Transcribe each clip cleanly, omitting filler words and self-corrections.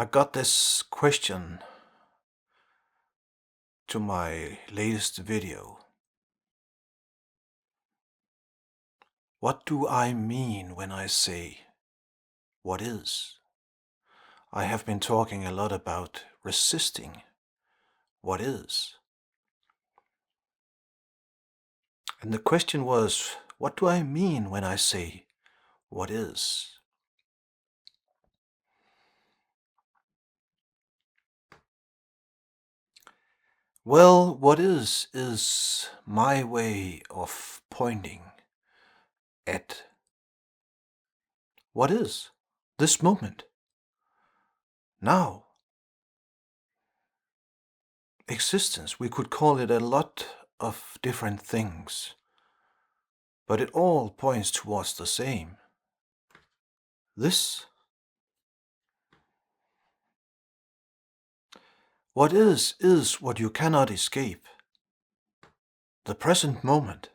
I got this question to my latest video. What do I mean when I say what is? I have been talking a lot about resisting what is. And the question was, what do I mean when I say what is? Well, what is my way of pointing at what is this moment, now. Existence, we could call it a lot of different things, but it all points towards the same. This. What is what you cannot escape. The present moment.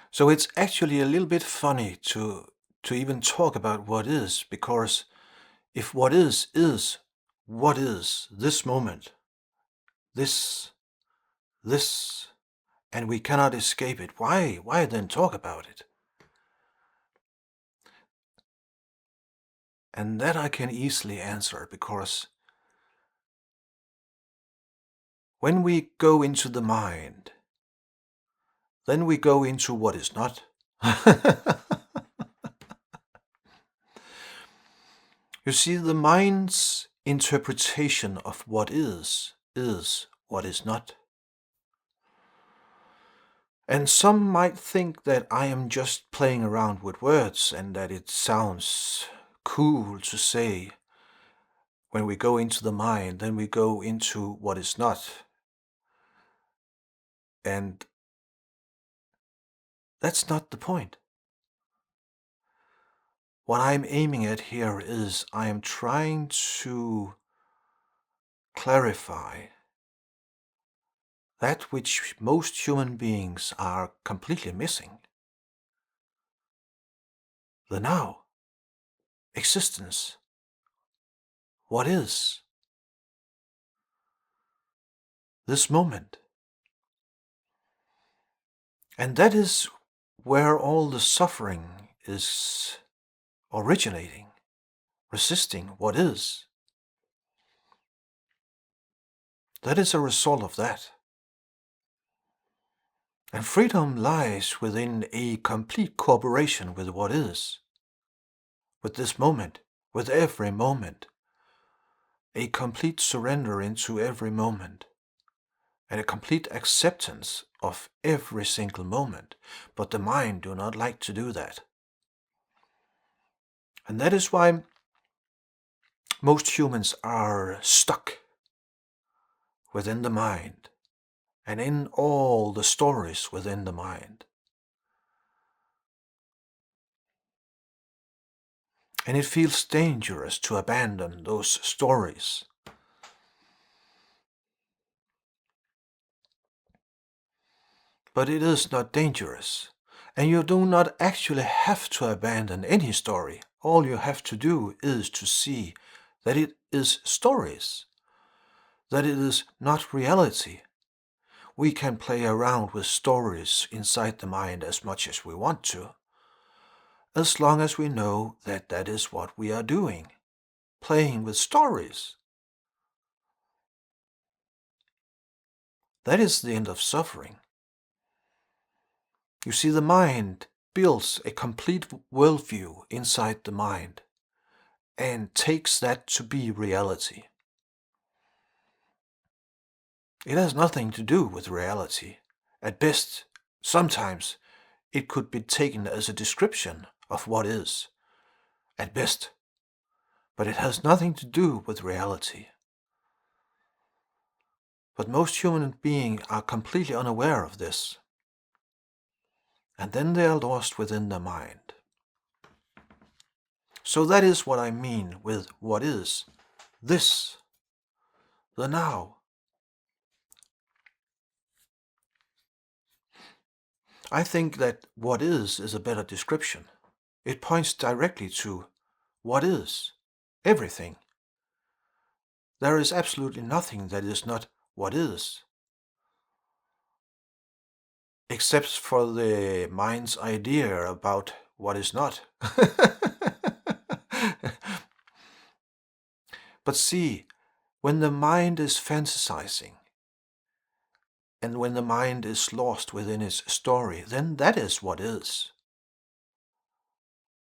So it's actually a little bit funny to even talk about what is, because if what is what is this moment, this, and we cannot escape it, why then talk about it? And that I can easily answer, because when we go into the mind, then we go into what is not. You see, the mind's interpretation of what is what is not. And some might think that I am just playing around with words and that it sounds cool to say, when we go into the mind, then we go into what is not. And that's not the point. What I'm aiming at here is I am trying to clarify that which most human beings are completely missing. The now. Existence. What is? This moment. And that is where all the suffering is originating, resisting what is. That is a result of that. And freedom lies within a complete cooperation with what is, with this moment, with every moment, a complete surrender into every moment, and a complete acceptance of every single moment. But the mind do not like to do that. And that is why most humans are stuck within the mind and in all the stories within the mind. And it feels dangerous to abandon those stories. But it is not dangerous. And you do not actually have to abandon any story. All you have to do is to see that it is stories, that it is not reality. We can play around with stories inside the mind as much as we want to, as long as we know that that is what we are doing, playing with stories. That is the end of suffering. You see, the mind builds a complete worldview inside the mind and takes that to be reality. It has nothing to do with reality. At best, sometimes it could be taken as a description of what is, at best, but it has nothing to do with reality. But most human beings are completely unaware of this, and then they are lost within their mind. So that is what I mean with what is this, the now. I think that what is a better description. It points directly to what is. Everything. There is absolutely nothing that is not what is, except for the mind's idea about what is not. But see, when the mind is fantasizing, and when the mind is lost within its story, then that is what is.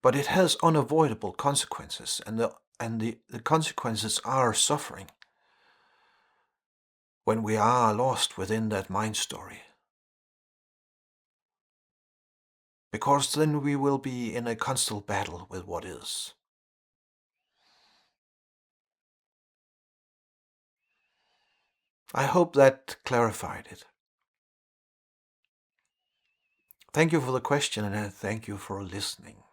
But it has unavoidable consequences, and the consequences are suffering when we are lost within that mind story. Because then we will be in a constant battle with what is. I hope that clarified it. Thank you for the question, and thank you for listening.